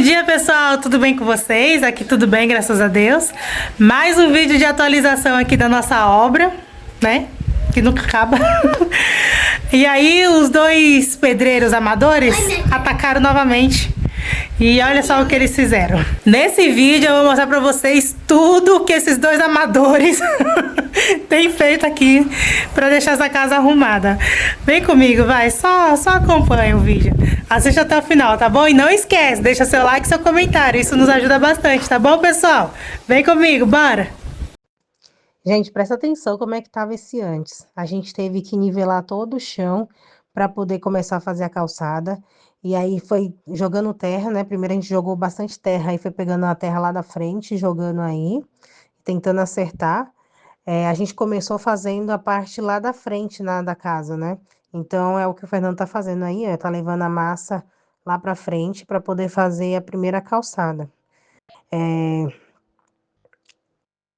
dia, pessoal, tudo bem com vocês? Aqui tudo bem, graças a Deus. Mais um vídeo de atualização aqui da nossa obra, né? Que nunca acaba. E aí, os dois pedreiros amadores atacaram novamente. E olha só o que eles fizeram. Nesse vídeo eu vou mostrar pra vocês tudo que esses dois amadores têm feito aqui pra deixar essa casa arrumada. Vem comigo, vai, só acompanha o vídeo. Assiste até o final, tá bom? E não esquece, deixa seu like e seu comentário. Isso nos ajuda bastante, tá bom, pessoal? Vem comigo, bora! Gente, presta atenção como é que tava esse antes. A gente teve que nivelar todo o chão para poder começar a fazer a calçada. E aí foi jogando terra, né? Primeiro a gente jogou bastante terra, aí foi pegando a terra lá da frente, jogando aí, tentando acertar. A gente começou fazendo a parte lá da frente da casa, né? Então é o que o Fernando tá fazendo aí, ó, tá levando a massa lá para frente para poder fazer a primeira calçada.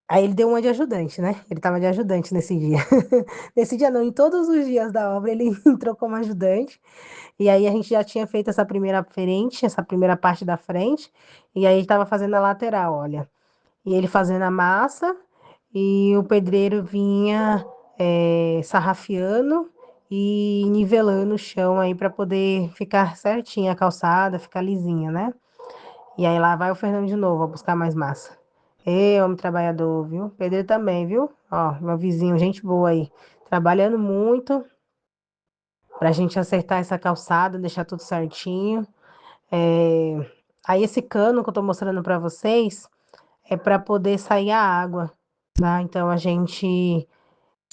Aí ele deu uma de ajudante, né? Ele tava de ajudante nesse dia. Nesse dia não, em todos os dias da obra ele entrou como ajudante. E aí a gente já tinha feito essa primeira frente, essa primeira parte da frente. E aí ele tava fazendo a lateral, olha. E ele fazendo a massa e o pedreiro vinha sarrafiando e nivelando o chão aí para poder ficar certinha a calçada, ficar lisinha, né? E aí lá vai o Fernando de novo a buscar mais massa. Ê, homem trabalhador, viu? Pedreiro também, viu? Ó, meu vizinho, gente boa aí. Trabalhando muito pra gente acertar essa calçada, deixar tudo certinho. É, Aí esse cano que eu tô mostrando pra vocês é para poder sair a água, tá? Então a gente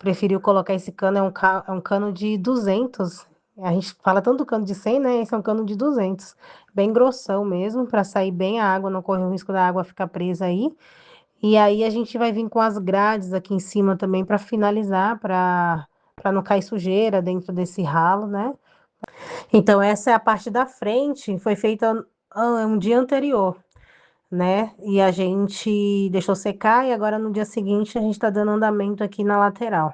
preferiu colocar esse cano, é um cano de 200. A gente fala tanto cano de 100, né? Esse é um cano de 200. Bem grossão mesmo, para sair bem a água, não correr o risco da água ficar presa aí. E aí a gente vai vir com as grades aqui em cima também para finalizar, para não cair sujeira dentro desse ralo, né? Então essa é a parte da frente, foi feita um dia anterior, né? E a gente deixou secar e agora no dia seguinte a gente está dando andamento aqui na lateral.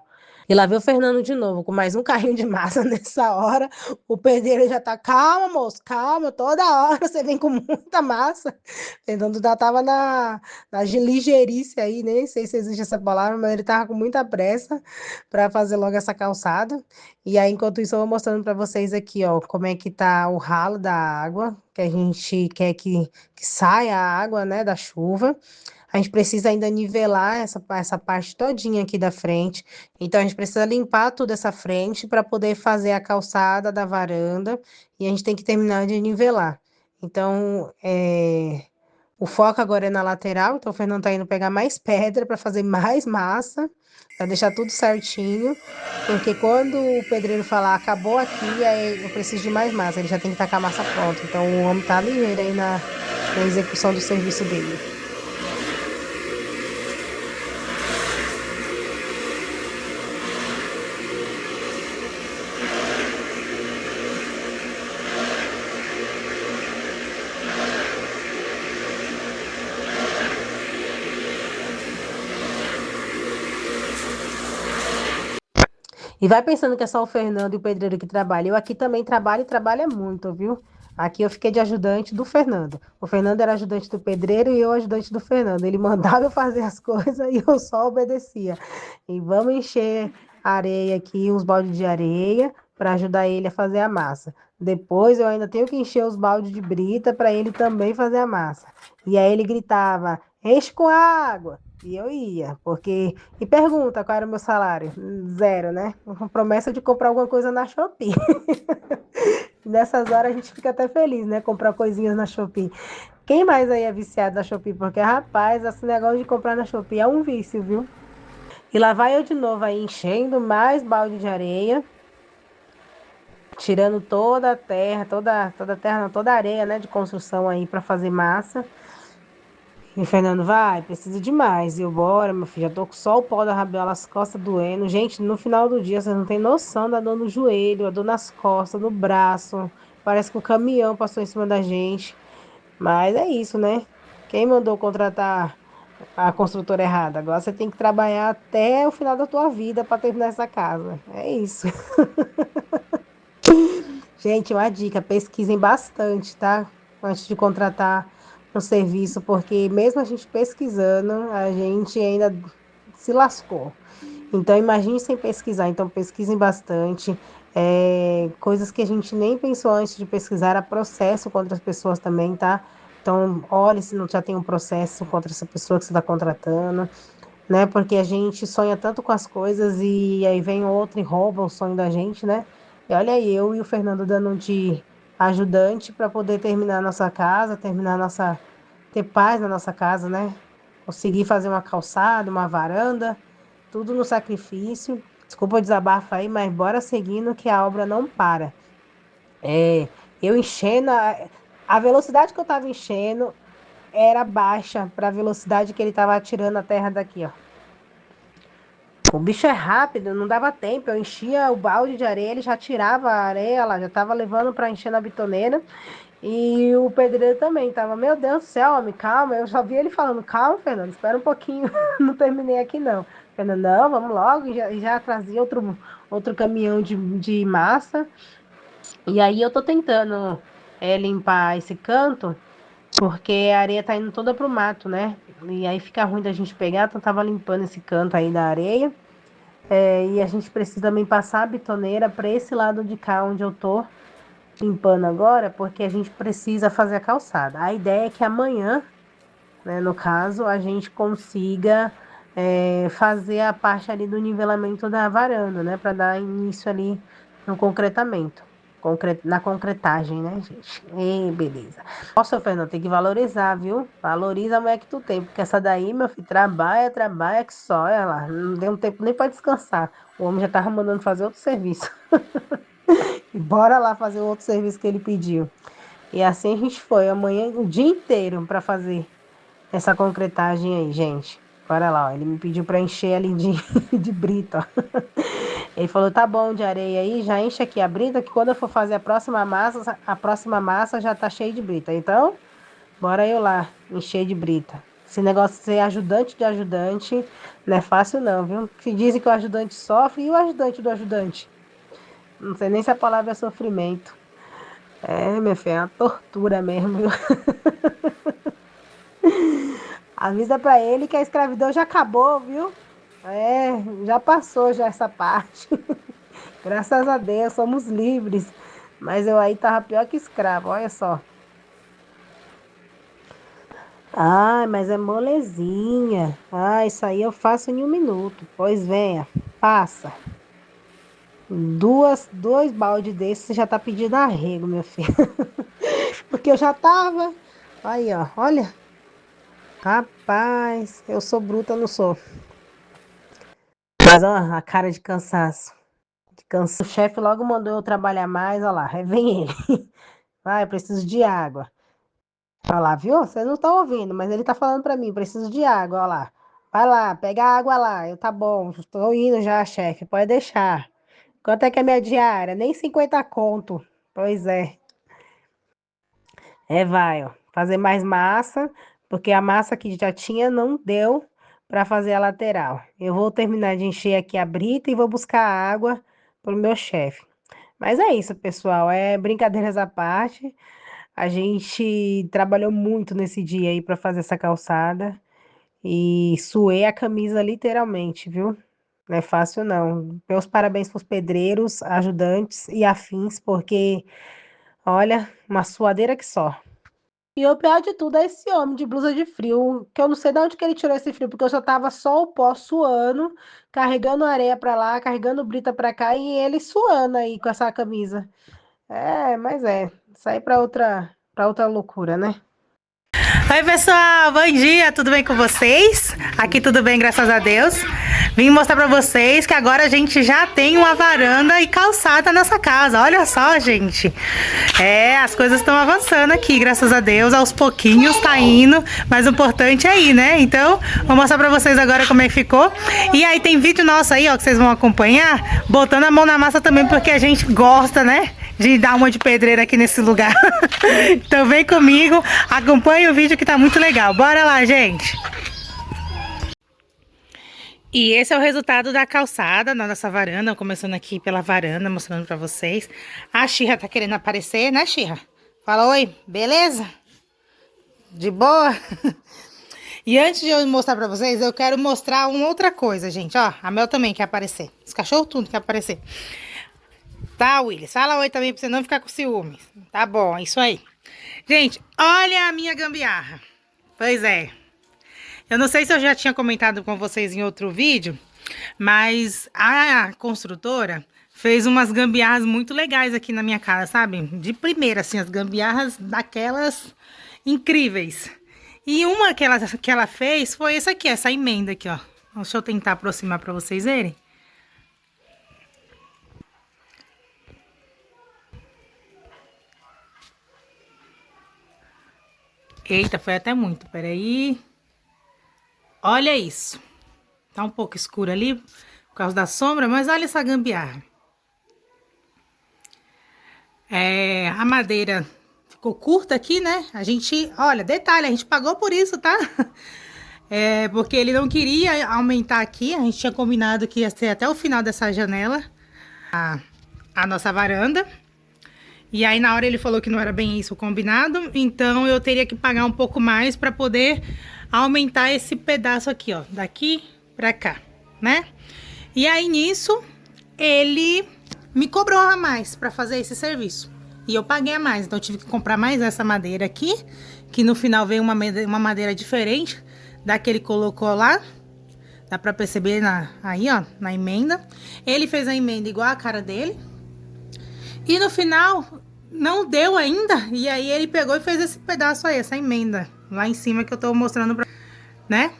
E lá veio o Fernando de novo, com mais um carrinho de massa nessa hora. O pedreiro já tá, calma, moço, calma, toda hora você vem com muita massa. O Fernando já tava na ligeirice aí, nem sei se existe essa palavra, mas ele tava com muita pressa para fazer logo essa calçada. E aí, enquanto isso, eu vou mostrando para vocês aqui, ó, como é que tá o ralo da água, que a gente quer que saia a água, né, da chuva. A gente precisa ainda nivelar essa parte todinha aqui da frente. Então, a gente precisa limpar toda essa frente para poder fazer a calçada da varanda. E a gente tem que terminar de nivelar. Então, o foco agora é na lateral. Então, o Fernando tá indo pegar mais pedra para fazer mais massa, para deixar tudo certinho. Porque quando o pedreiro falar, acabou aqui, aí eu preciso de mais massa. Ele já tem que estar com a massa pronta. Então, o homem tá ligeiro aí na execução do serviço dele. E vai pensando que é só o Fernando e o pedreiro que trabalha. Eu aqui também trabalho e trabalho muito, viu? Aqui eu fiquei de ajudante do Fernando. O Fernando era ajudante do pedreiro e eu ajudante do Fernando. Ele mandava eu fazer as coisas e eu só obedecia. E vamos encher areia aqui, uns baldes de areia, para ajudar ele a fazer a massa. Depois eu ainda tenho que encher os baldes de brita para ele também fazer a massa. E aí ele gritava: enche com água. E eu ia, porque... E pergunta qual era o meu salário? Zero, né? Uma promessa de comprar alguma coisa na Shopee. Nessas horas a gente fica até feliz, né? Comprar coisinhas na Shopee. Quem mais aí é viciado na Shopee? Porque, rapaz, esse negócio de comprar na Shopee é um vício, viu? E lá vai eu de novo aí enchendo mais balde de areia, tirando toda a terra, toda a terra, não, toda a areia, né, de construção aí para fazer massa. E o Fernando, vai, precisa demais. E eu, bora, meu filho, já tô com só o pó da rabiola, as costas doendo. Gente, no final do dia, vocês não têm noção da dor no joelho, a dor nas costas, no braço. Parece que um caminhão passou em cima da gente. Mas é isso, né? Quem mandou contratar a construtora errada? Agora você tem que trabalhar até o final da tua vida para terminar essa casa. É isso. Gente, uma dica, pesquisem bastante, tá? antes de contratar um serviço, porque mesmo a gente pesquisando, a gente ainda se lascou. Então, imagine sem pesquisar. Então, pesquisem bastante. Coisas que a gente nem pensou antes de pesquisar, era processo contra as pessoas também, tá? Então, olhe se não já tem um processo contra essa pessoa que você está contratando, né? Porque a gente sonha tanto com as coisas e aí vem outro e rouba o sonho da gente, né? E olha aí, eu e o Fernando dando de ajudante para poder terminar a nossa casa, ter paz na nossa casa, né? Conseguir fazer uma calçada, uma varanda, tudo no sacrifício. Desculpa o desabafo aí, mas bora seguindo que a obra não para. É, eu enchendo, a velocidade que eu tava enchendo era baixa para a velocidade que ele tava atirando a terra daqui, ó. O bicho é rápido, não dava tempo. Eu enchia o balde de areia, ele já tirava a areia lá, já tava levando para encher na bitoneira. E o pedreiro também tava, meu Deus do céu, homem, calma. Eu só vi ele falando, calma, Fernando, espera um pouquinho, não terminei aqui não. Fernando, não, vamos logo. E já trazia outro caminhão de massa. E aí eu tô tentando limpar esse canto, porque a areia tá indo toda pro mato, né? E aí fica ruim da gente pegar, então eu tava limpando esse canto aí da areia. E a gente precisa também passar a bitoneira para esse lado de cá onde eu tô limpando agora, porque a gente precisa fazer a calçada. A ideia é que amanhã, né, no caso, a gente consiga fazer a parte ali do nivelamento da varanda, né, para dar início ali no concretamento. Na concretagem, né, gente? Beleza. Nossa, Fernando, tem que valorizar, viu? Valoriza a mulher que tu tem, porque essa daí, meu filho, trabalha, trabalha que só, olha lá, não deu um tempo nem para descansar. O homem já tava mandando fazer outro serviço. E bora lá fazer o outro serviço que ele pediu. E assim a gente foi, amanhã o dia inteiro para fazer essa concretagem aí, gente. Bora lá, ó. Ele me pediu para encher ali de brita, ó. Ele falou: tá bom de areia aí, já enche aqui a brita, que quando eu for fazer a próxima massa já tá cheia de brita. Então, bora eu lá, encher de brita. Esse negócio de ser ajudante de ajudante não é fácil não, viu? Que dizem que o ajudante sofre e o ajudante do ajudante. Não sei nem se a palavra é sofrimento. Meu filho, é uma tortura mesmo, viu? Avisa pra ele que a escravidão já acabou, viu? Já passou já essa parte. Graças a Deus, somos livres. Mas eu aí tava pior que escravo, olha só. Ai, mas é molezinha. Ah, isso aí eu faço em 1 minuto. Pois venha, passa. Dois baldes desses, você já tá pedindo arrego, meu filho. Porque eu já tava. Aí, ó, olha. Rapaz, eu sou bruta, eu não sou. Mas ó, a cara de cansaço. O chefe logo mandou eu trabalhar mais, ó lá, aí vem ele. Vai, eu preciso de água. Ó lá, viu? Vocês não estão ouvindo, mas ele tá falando pra mim, preciso de água, ó lá. Vai lá, pega a água lá. Tá bom, estou indo já, chefe, pode deixar. Quanto é que é minha diária? Nem 50 conto. Pois é. Vai, ó, fazer mais massa, porque a massa que já tinha não deu para fazer a lateral. Eu vou terminar de encher aqui a brita e vou buscar água pro meu chefe. Mas é isso, pessoal. Brincadeiras à parte. A gente trabalhou muito nesse dia aí para fazer essa calçada e suei a camisa literalmente, viu? Não é fácil não. Meus parabéns para os pedreiros, ajudantes e afins, porque olha, uma suadeira que só. E o pior de tudo é esse homem de blusa de frio, que eu não sei de onde que ele tirou esse frio, porque eu só tava só o pó suando, carregando areia pra lá, carregando brita pra cá e ele suando aí com essa camisa. Mas sair pra outra loucura, né? Oi, pessoal, bom dia, tudo bem com vocês? Aqui tudo bem, graças a Deus. Vim mostrar pra vocês que agora a gente já tem uma varanda e calçada nessa casa. Olha só, gente. As coisas estão avançando aqui, graças a Deus. Aos pouquinhos tá indo, mas o importante é ir, né? Então, vou mostrar pra vocês agora como é que ficou. E aí tem vídeo nosso aí, ó, que vocês vão acompanhar, botando a mão na massa também, porque a gente gosta, né? De dar uma de pedreira aqui nesse lugar. Então vem comigo, acompanha o vídeo que tá muito legal. Bora lá, gente! E esse é o resultado da calçada na nossa varanda, começando aqui pela varanda, mostrando pra vocês. A Xirra tá querendo aparecer, né, Xirra? Fala oi, beleza? De boa? E antes de eu mostrar pra vocês, eu quero mostrar uma outra coisa, gente. Ó, a Mel também quer aparecer. Os cachorros tudo quer aparecer. Tá, Willis? Fala oi também pra você não ficar com ciúmes. Tá bom, é isso aí. Gente, olha a minha gambiarra. Pois é. Eu não sei se eu já tinha comentado com vocês em outro vídeo, mas a construtora fez umas gambiarras muito legais aqui na minha casa, sabe? De primeira, assim, as gambiarras daquelas incríveis. E uma que ela fez foi essa aqui, essa emenda aqui, ó. Deixa eu tentar aproximar para vocês verem. Eita, foi até muito, peraí. Olha isso. Tá um pouco escuro ali por causa da sombra, mas olha essa gambiarra. A madeira ficou curta aqui, né? A gente, olha, detalhe, a gente pagou por isso, tá? Porque ele não queria aumentar aqui, a gente tinha combinado que ia ser até o final dessa janela, a nossa varanda. E aí na hora ele falou que não era bem isso o combinado, então eu teria que pagar um pouco mais para poder aumentar esse pedaço aqui, ó, daqui pra cá, né? E aí nisso ele me cobrou a mais para fazer esse serviço. E eu paguei a mais, então eu tive que comprar mais essa madeira aqui, que no final veio uma madeira diferente da que ele colocou lá. Dá pra perceber aí, ó, na emenda. Ele fez a emenda igual a cara dele. E no final, não deu ainda. E aí ele pegou e fez esse pedaço aí, essa emenda. Lá em cima que eu tô mostrando pra... né?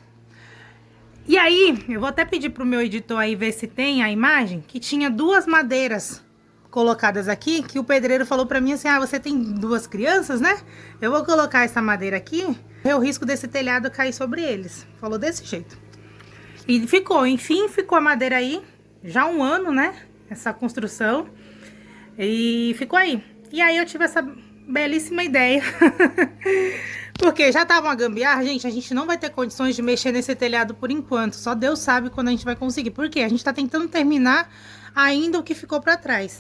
E aí, eu vou até pedir pro meu editor aí ver se tem a imagem. Que tinha duas madeiras colocadas aqui. Que o pedreiro falou pra mim assim, você tem duas crianças, né? Eu vou colocar essa madeira aqui. É o risco desse telhado cair sobre eles. Falou desse jeito. E ficou, enfim, ficou a madeira aí. Já há um ano, né? Essa construção. E ficou aí. E aí eu tive essa belíssima ideia. Porque já tava uma gambiarra, gente, a gente não vai ter condições de mexer nesse telhado por enquanto. Só Deus sabe quando a gente vai conseguir. Por quê? A gente tá tentando terminar ainda o que ficou pra trás.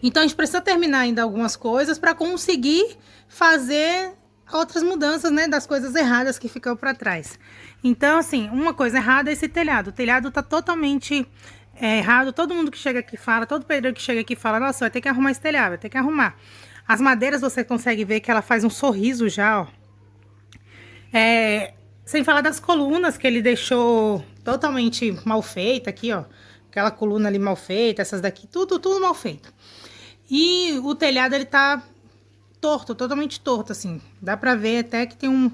Então a gente precisa terminar ainda algumas coisas pra conseguir fazer outras mudanças, né, das coisas erradas que ficou pra trás. Então, assim, uma coisa errada é esse telhado. O telhado tá totalmente... errado, todo mundo que chega aqui fala, todo pedreiro que chega aqui fala, nossa, vai ter que arrumar esse telhado, vai ter que arrumar. As madeiras você consegue ver que ela faz um sorriso já, ó. Sem falar das colunas que ele deixou totalmente mal feita aqui, ó. Aquela coluna ali mal feita, essas daqui, tudo mal feito. E o telhado, ele tá torto, totalmente torto, assim. Dá pra ver até que tem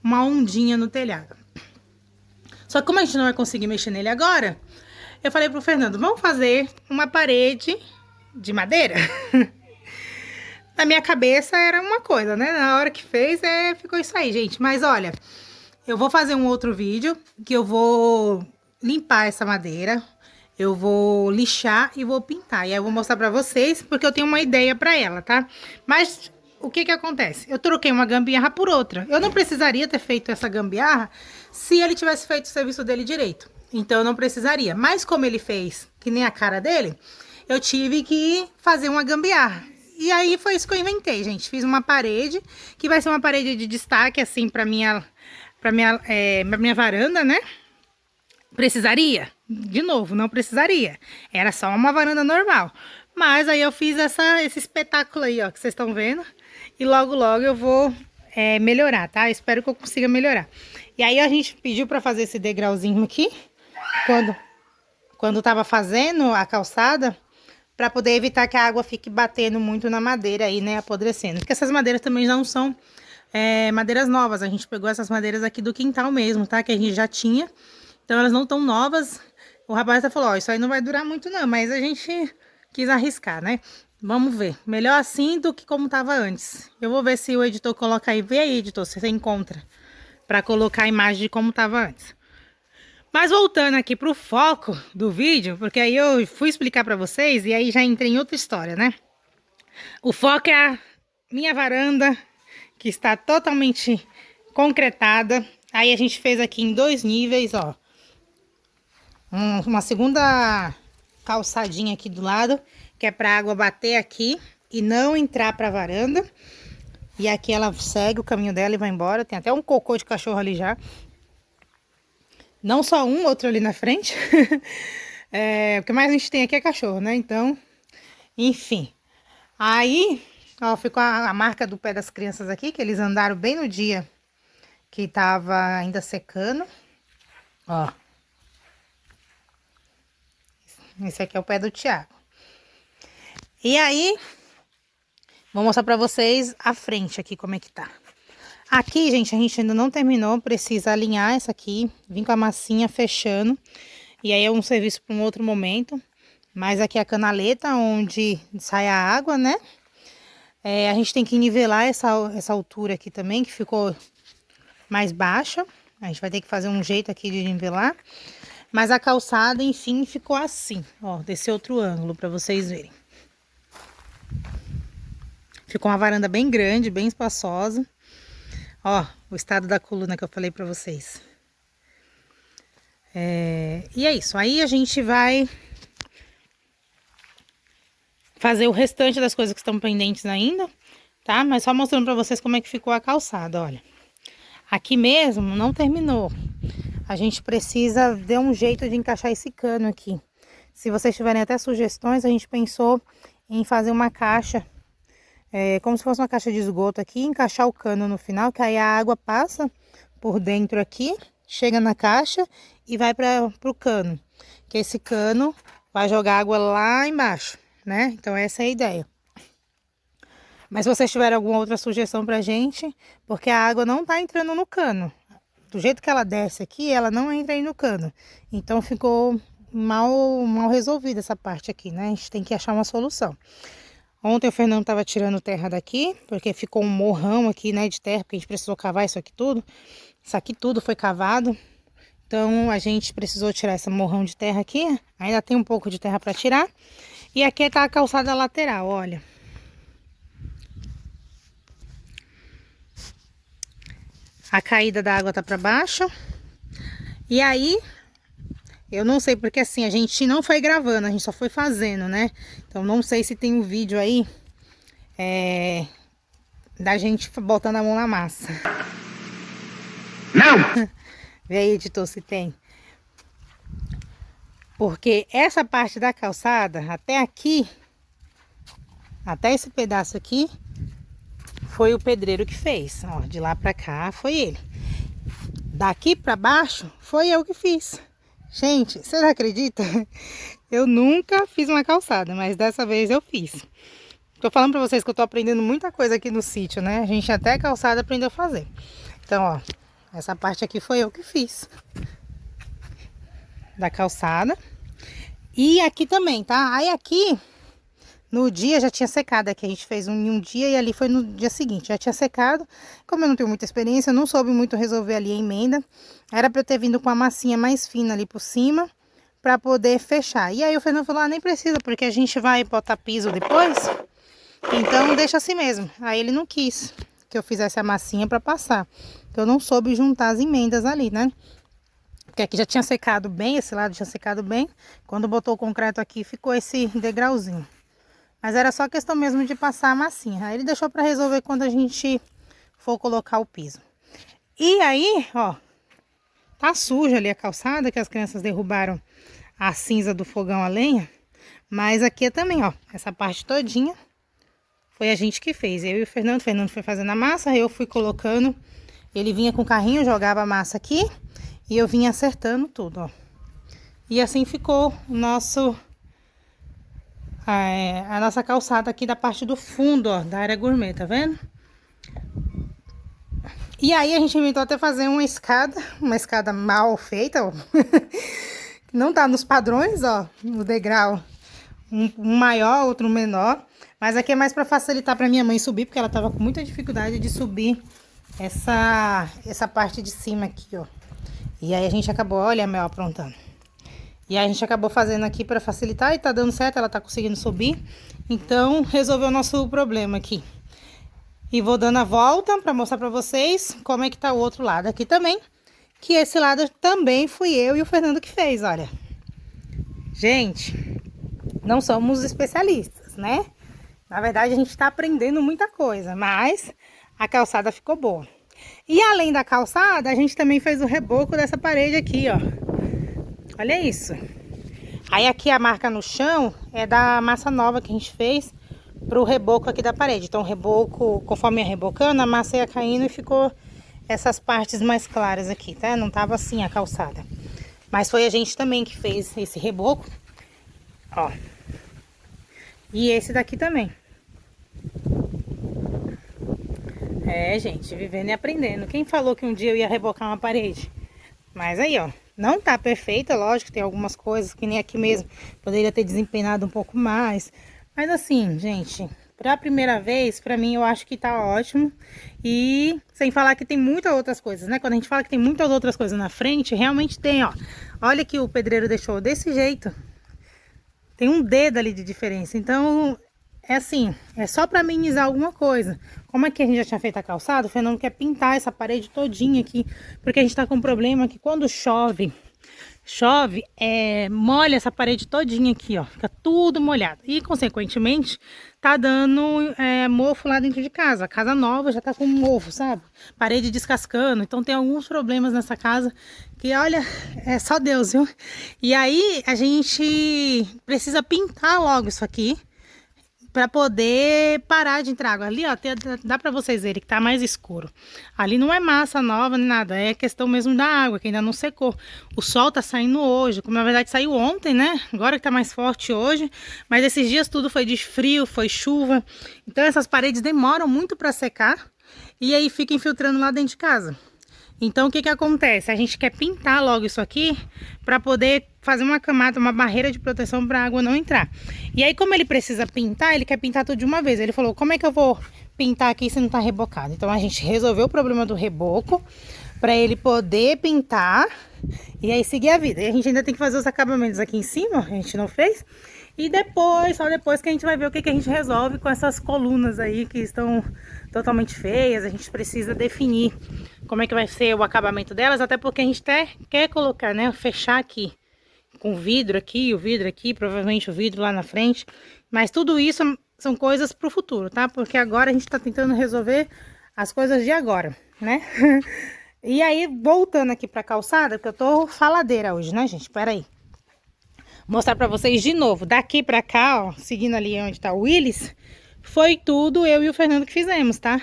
uma ondinha no telhado. Só que como a gente não vai conseguir mexer nele agora... eu falei pro Fernando, vamos fazer uma parede de madeira? Na minha cabeça era uma coisa, né? Na hora que fez, ficou isso aí, gente. Mas olha, eu vou fazer um outro vídeo que eu vou limpar essa madeira. Eu vou lixar e vou pintar. E aí eu vou mostrar pra vocês, porque eu tenho uma ideia pra ela, tá? Mas o que que acontece? Eu troquei uma gambiarra por outra. Eu não precisaria ter feito essa gambiarra se ele tivesse feito o serviço dele direito. Então, eu não precisaria. Mas como ele fez, que nem a cara dele, eu tive que fazer uma gambiarra. E aí, foi isso que eu inventei, gente. Fiz uma parede, que vai ser uma parede de destaque, assim, pra minha varanda, né? Precisaria? De novo, não precisaria. Era só uma varanda normal. Mas aí eu fiz esse espetáculo aí, ó, que vocês estão vendo. E logo, logo eu vou melhorar, tá? Espero que eu consiga melhorar. E aí a gente pediu pra fazer esse degrauzinho aqui. Quando tava fazendo a calçada, para poder evitar que a água fique batendo muito na madeira aí, né, apodrecendo. Porque essas madeiras também não são madeiras novas, a gente pegou essas madeiras aqui do quintal mesmo, tá, que a gente já tinha. Então elas não estão novas. O rapaz até falou, ó, isso aí não vai durar muito não, mas a gente quis arriscar, né. Vamos ver, melhor assim do que como tava antes. Eu vou ver se o editor coloca aí, vê aí, editor, se você encontra, para colocar a imagem de como tava antes. Mas voltando aqui pro foco do vídeo, porque aí eu fui explicar pra vocês e aí já entrei em outra história, né? O foco é a minha varanda, que está totalmente concretada. Aí a gente fez aqui em 2 níveis, ó. Uma segunda calçadinha aqui do lado, que é pra água bater aqui e não entrar pra varanda. E aqui ela segue o caminho dela e vai embora. Tem até um cocô de cachorro ali já. Não só um, outro ali na frente. O que mais a gente tem aqui é cachorro, né? Então, enfim. Aí, ó, ficou a marca do pé das crianças aqui, que eles andaram bem no dia que tava ainda secando. Ó. Esse aqui é o pé do Thiago. E aí, vou mostrar pra vocês a frente aqui, como é que tá. Aqui, gente, a gente ainda não terminou, precisa alinhar essa aqui, vim com a massinha fechando. E aí é um serviço para um outro momento. Mas aqui é a canaleta, onde sai a água, né? A gente tem que nivelar essa altura aqui também, que ficou mais baixa. A gente vai ter que fazer um jeito aqui de nivelar. Mas a calçada, enfim, ficou assim, ó, desse outro ângulo, para vocês verem. Ficou uma varanda bem grande, bem espaçosa. Ó, o estado da coluna que eu falei pra vocês. E é isso. Aí a gente vai fazer o restante das coisas que estão pendentes ainda, tá? Mas só mostrando pra vocês como é que ficou a calçada, olha. Aqui mesmo não terminou. A gente precisa dar um jeito de encaixar esse cano aqui. Se vocês tiverem até sugestões, a gente pensou em fazer uma caixa, como se fosse uma caixa de esgoto aqui, encaixar o cano no final, que aí a água passa por dentro aqui, chega na caixa e vai para o cano. Que esse cano vai jogar água lá embaixo, né? Então essa é a ideia. Mas se vocês tiverem alguma outra sugestão pra gente, porque a água não tá entrando no cano. Do jeito que ela desce aqui, ela não entra aí no cano. Então ficou mal resolvida essa parte aqui, né? A gente tem que achar uma solução. Ontem o Fernando tava tirando terra daqui, porque ficou um morrão aqui, né, de terra, porque a gente precisou cavar isso aqui tudo. Isso aqui tudo foi cavado. Então a gente precisou tirar esse morrão de terra aqui. Ainda tem um pouco de terra para tirar. E aqui tá a calçada lateral, olha. A caída da água tá para baixo. E aí, eu não sei porque assim, a gente não foi gravando, a gente só foi fazendo, né? Então não sei se tem um vídeo aí da gente botando a mão na massa. Não! Vê aí, editor, se tem. Porque essa parte da calçada, até aqui, até esse pedaço aqui, foi o pedreiro que fez. Ó, de lá pra cá foi ele. Daqui pra baixo, foi eu que fiz. Gente, vocês acreditam? Eu nunca fiz uma calçada, mas dessa vez eu fiz. Tô falando pra vocês que eu tô aprendendo muita coisa aqui no sítio, né? A gente até calçada aprendeu a fazer. Então, ó, essa parte aqui foi eu que fiz. Da calçada. E aqui também, tá? Aí aqui, no dia já tinha secado. Aqui a gente fez em um dia e ali foi no dia seguinte. Já tinha secado. Como eu não tenho muita experiência, eu não soube muito resolver ali a emenda. Era pra eu ter vindo com a massinha mais fina ali por cima, pra poder fechar. E aí o Fernando falou, nem precisa, porque a gente vai botar piso depois. Então deixa assim mesmo. Aí ele não quis que eu fizesse a massinha pra passar. Então eu não soube juntar as emendas ali, né? Porque aqui já tinha secado bem, esse lado tinha secado bem. Quando botou o concreto aqui, ficou esse degrauzinho. Mas era só questão mesmo de passar a massinha. Aí ele deixou para resolver quando a gente for colocar o piso. E aí, ó, tá suja ali a calçada, que as crianças derrubaram a cinza do fogão a lenha. Mas aqui também, ó, essa parte todinha foi a gente que fez. Eu e o Fernando foi fazendo a massa, eu fui colocando. Ele vinha com o carrinho, jogava a massa aqui. E eu vim acertando tudo, ó. E assim ficou o nosso... a nossa calçada aqui da parte do fundo, ó, da área gourmet, tá vendo? E aí a gente inventou até fazer uma escada mal feita, ó. Não tá nos padrões, ó, no degrau. Um maior, outro menor. Mas aqui é mais pra facilitar pra minha mãe subir, porque ela tava com muita dificuldade de subir essa parte de cima aqui, ó. E aí a gente acabou, olha a Mel aprontando. E aí a gente acabou fazendo aqui para facilitar e tá dando certo, ela tá conseguindo subir. Então resolveu o nosso problema aqui. E vou dando a volta para mostrar para vocês como é que tá o outro lado aqui também. Que esse lado também fui eu e o Fernando que fez, olha. Gente, não somos especialistas, né? Na verdade, a gente tá aprendendo muita coisa, mas a calçada ficou boa. E além da calçada, a gente também fez o reboco dessa parede aqui, ó. Olha isso. Aí aqui a marca no chão é da massa nova que a gente fez pro reboco aqui da parede. Então o reboco, conforme ia rebocando, a massa ia caindo e ficou essas partes mais claras aqui, tá? Não tava assim a calçada. Mas foi a gente também que fez esse reboco, ó. E esse daqui também. É, gente, vivendo e aprendendo. Quem falou que um dia eu ia rebocar uma parede? Mas aí, ó, não tá perfeita, lógico, tem algumas coisas que nem aqui mesmo. Poderia ter desempenhado um pouco mais. Mas assim, gente, pra primeira vez, pra mim, eu acho que tá ótimo. E sem falar que tem muitas outras coisas, né? Quando a gente fala que tem muitas outras coisas na frente, realmente tem, ó. Olha que o pedreiro deixou desse jeito. Tem um dedo ali de diferença. Então, é assim, é só para amenizar alguma coisa. Como aqui a gente já tinha feito a calçada, o Fernando quer pintar essa parede todinha aqui, porque a gente tá com um problema que quando chove, molha essa parede todinha aqui, ó, fica tudo molhado. E, consequentemente, tá dando mofo lá dentro de casa. A casa nova já tá com mofo, sabe? Parede descascando. Então, tem alguns problemas nessa casa que, olha, é só Deus, viu? E aí, a gente precisa pintar logo isso aqui, para poder parar de entrar água. Ali, ó, dá para vocês verem que tá mais escuro. Ali não é massa nova nem nada, é questão mesmo da água, que ainda não secou. O sol tá saindo hoje, como na verdade saiu ontem, né? Agora que tá mais forte hoje, mas esses dias tudo foi de frio, foi chuva. Então essas paredes demoram muito para secar e aí fica infiltrando lá dentro de casa. Então o que que acontece? A gente quer pintar logo isso aqui para poder fazer uma camada, uma barreira de proteção para a água não entrar. E aí como ele precisa pintar, ele quer pintar tudo de uma vez. Ele falou, como é que eu vou pintar aqui se não tá rebocado? Então a gente resolveu o problema do reboco para ele poder pintar e aí seguir a vida. E a gente ainda tem que fazer os acabamentos aqui em cima, a gente não fez. E depois, só depois que a gente vai ver o que que a gente resolve com essas colunas aí que estão totalmente feias. A gente precisa definir como é que vai ser o acabamento delas, até porque a gente até quer colocar, né, fechar aqui com o vidro aqui, provavelmente o vidro lá na frente. Mas tudo isso são coisas para o futuro, tá? Porque agora a gente tá tentando resolver as coisas de agora, né? E aí, voltando aqui pra calçada, porque eu tô faladeira hoje, né, gente? Pera aí. Mostrar pra vocês de novo. Daqui pra cá, ó, seguindo ali onde tá o Willis, foi tudo eu e o Fernando que fizemos, tá?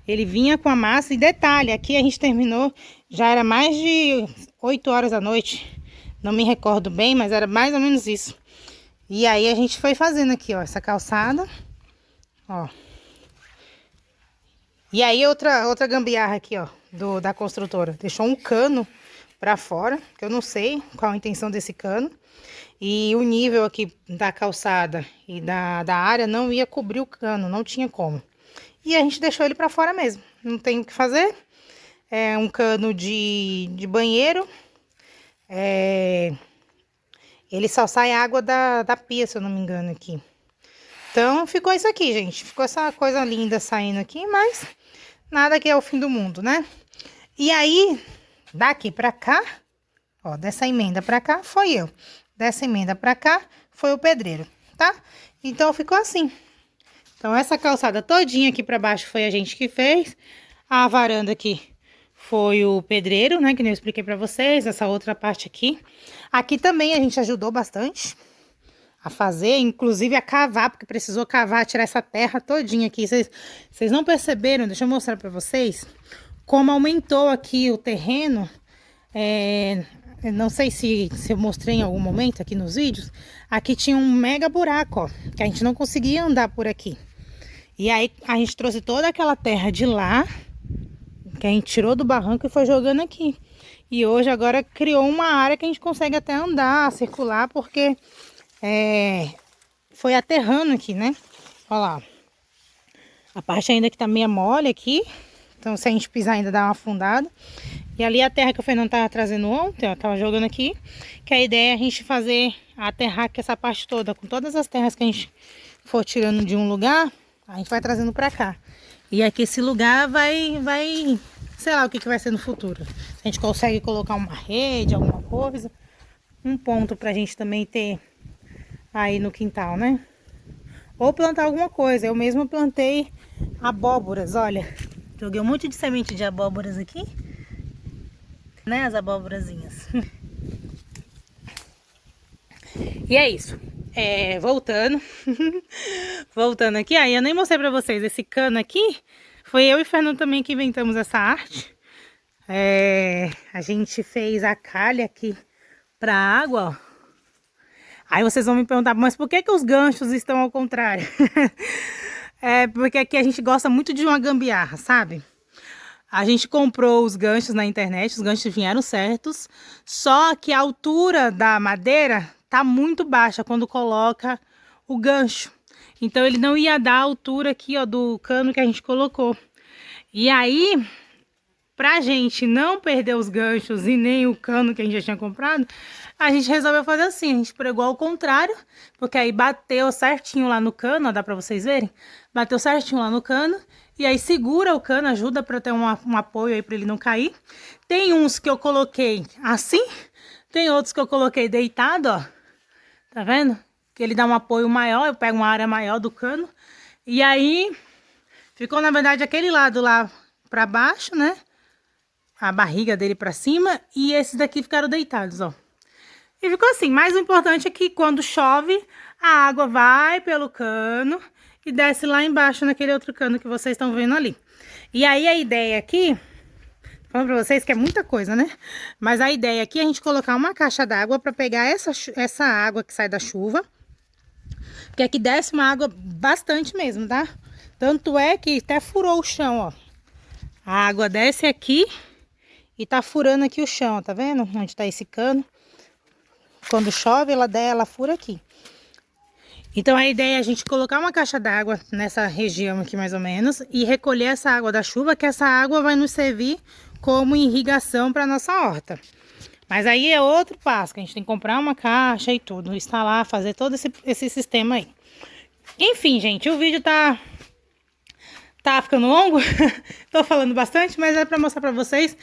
Ele vinha com a massa e detalhe, aqui a gente terminou, já era mais de 8 horas da noite. Não me recordo bem, mas era mais ou menos isso. E aí a gente foi fazendo aqui, ó, essa calçada, ó. E aí outra gambiarra aqui, ó, da construtora. Deixou um cano pra fora, que eu não sei qual a intenção desse cano. E o nível aqui da calçada e da área não ia cobrir o cano, não tinha como. E a gente deixou ele pra fora mesmo, não tem o que fazer. É um cano de banheiro. Ele só sai água da pia, se eu não me engano, aqui. Então, ficou isso aqui, gente. Ficou essa coisa linda saindo aqui, mas nada que é o fim do mundo, né? E aí, daqui pra cá, ó, dessa emenda pra cá, foi eu. Dessa emenda pra cá, foi o pedreiro, tá? Então, ficou assim. Então, essa calçada todinha aqui pra baixo foi a gente que fez. A varanda aqui foi o pedreiro, né? Que nem eu expliquei pra vocês. Essa outra parte aqui. Aqui também a gente ajudou bastante a fazer, inclusive a cavar, porque precisou cavar, tirar essa terra todinha aqui. Vocês não perceberam? Deixa eu mostrar pra vocês como aumentou aqui o terreno. Não sei se eu mostrei em algum momento aqui nos vídeos. Aqui tinha um mega buraco, ó, que a gente não conseguia andar por aqui. E aí a gente trouxe toda aquela terra de lá, que a gente tirou do barranco e foi jogando aqui. E hoje agora criou uma área que a gente consegue até andar, circular, porque foi aterrando aqui, né? Olha lá. A parte ainda que tá meio mole aqui. Então se a gente pisar ainda dá uma afundada. E ali a terra que o Fernando tava trazendo ontem, ó, tava jogando aqui. Que a ideia é a gente fazer, aterrar aqui essa parte toda, com todas as terras que a gente for tirando de um lugar, a gente vai trazendo pra cá. E aqui esse lugar vai, sei lá o que vai ser no futuro. Se a gente consegue colocar uma rede, alguma coisa. Um ponto pra gente também ter aí no quintal, né? ou plantar alguma coisa. Eu mesma plantei abóboras, olha. Joguei um monte de semente de abóboras aqui, né, as abóborazinhas. E é isso. Voltando. Voltando aqui, aí eu nem mostrei pra vocês esse cano aqui. Foi eu e o Fernando também que inventamos essa arte. A gente fez a calha aqui pra água, ó. Aí vocês vão me perguntar, mas por que que os ganchos estão ao contrário? Porque aqui a gente gosta muito de uma gambiarra, sabe? A gente comprou os ganchos na internet, os ganchos vieram certos, só que a altura da madeira tá muito baixa quando coloca o gancho. Então ele não ia dar a altura aqui, ó, do cano que a gente colocou. E aí, pra gente não perder os ganchos e nem o cano que a gente já tinha comprado, a gente resolveu fazer assim, a gente pregou ao contrário, porque aí bateu certinho lá no cano, ó, dá pra vocês verem? Bateu certinho lá no cano, e aí segura o cano, ajuda pra ter um apoio aí pra ele não cair. Tem uns que eu coloquei assim, tem outros que eu coloquei deitado, ó, tá vendo? Que ele dá um apoio maior, eu pego uma área maior do cano, e aí ficou na verdade aquele lado lá pra baixo, né? A barriga dele pra cima, e esses daqui ficaram deitados, ó. E ficou assim, mas o importante é que quando chove, a água vai pelo cano e desce lá embaixo naquele outro cano que vocês estão vendo ali. E aí a ideia aqui, falando pra vocês que é muita coisa, né? Mas a ideia aqui é a gente colocar uma caixa d'água pra pegar essa água que sai da chuva. Porque aqui desce uma água bastante mesmo, tá? Tanto é que até furou o chão, ó. A água desce aqui e tá furando aqui o chão, ó, tá vendo? Onde tá esse cano. Quando chove, ela fura aqui. Então a ideia é a gente colocar uma caixa d'água nessa região aqui mais ou menos e recolher essa água da chuva, que essa água vai nos servir como irrigação para nossa horta. Mas aí é outro passo, que a gente tem que comprar uma caixa e tudo, instalar, fazer todo esse sistema aí. Enfim, gente, o vídeo tá ficando longo, tô falando bastante, mas é para mostrar para vocês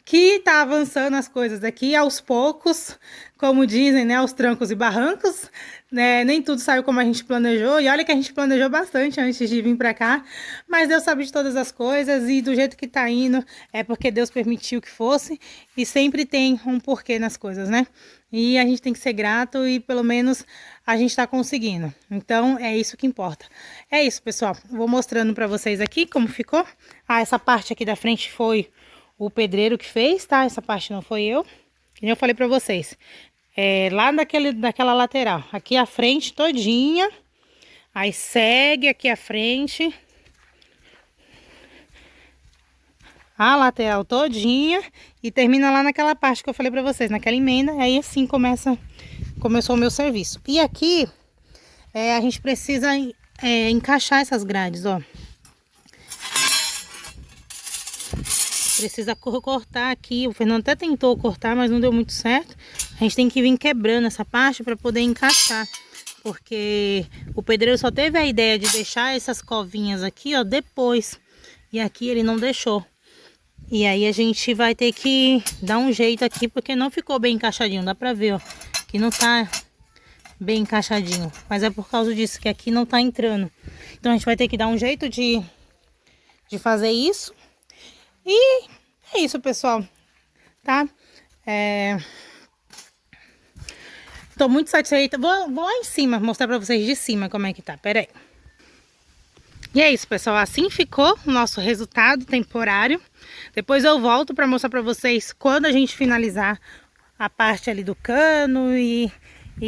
que tá avançando as coisas aqui aos poucos, como dizem, né, aos trancos e barrancos, né, nem tudo saiu como a gente planejou, e olha que a gente planejou bastante antes de vir pra cá, mas Deus sabe de todas as coisas, e do jeito que tá indo, é porque Deus permitiu que fosse, e sempre tem um porquê nas coisas, né, e a gente tem que ser grato, e pelo menos a gente tá conseguindo, então é isso que importa. É isso, pessoal, vou mostrando pra vocês aqui como ficou. Essa parte aqui da frente foi o pedreiro que fez, tá? Essa parte não foi eu. Como eu falei pra vocês. Lá daquela lateral. Aqui a frente todinha. Aí segue aqui a frente. A lateral todinha. E termina lá naquela parte que eu falei pra vocês. Naquela emenda. Aí assim começou o meu serviço. E aqui a gente precisa encaixar essas grades, ó. Precisa cortar aqui, o Fernando até tentou cortar, mas não deu muito certo. A gente tem que vir quebrando essa parte para poder encaixar, porque o pedreiro só teve a ideia de deixar essas covinhas aqui, ó, depois. E aqui ele não deixou. E aí a gente vai ter que dar um jeito aqui, porque não ficou bem encaixadinho, dá pra ver, ó, que não tá bem encaixadinho. Mas é por causa disso, que aqui não tá entrando. Então a gente vai ter que dar um jeito de fazer isso. E é isso, pessoal, tá? Tô muito satisfeita. Vou lá em cima mostrar pra vocês de cima como é que tá, pera aí. E é isso, pessoal, assim ficou o nosso resultado temporário. Depois eu volto pra mostrar pra vocês quando a gente finalizar a parte ali do cano e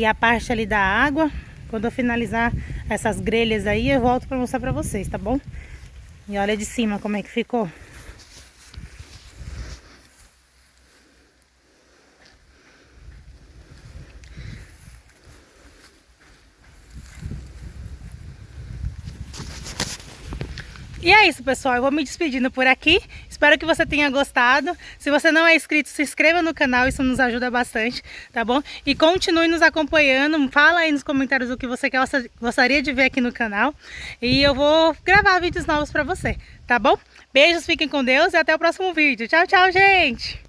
a parte ali da água. Quando eu finalizar essas grelhas aí, eu volto pra mostrar pra vocês, tá bom? E olha de cima como é que ficou. E é isso, pessoal, eu vou me despedindo por aqui, espero que você tenha gostado. Se você não é inscrito, se inscreva no canal, isso nos ajuda bastante, tá bom? E continue nos acompanhando, fala aí nos comentários o que você gostaria de ver aqui no canal. E eu vou gravar vídeos novos pra você, tá bom? Beijos, fiquem com Deus e até o próximo vídeo. Tchau, tchau, gente!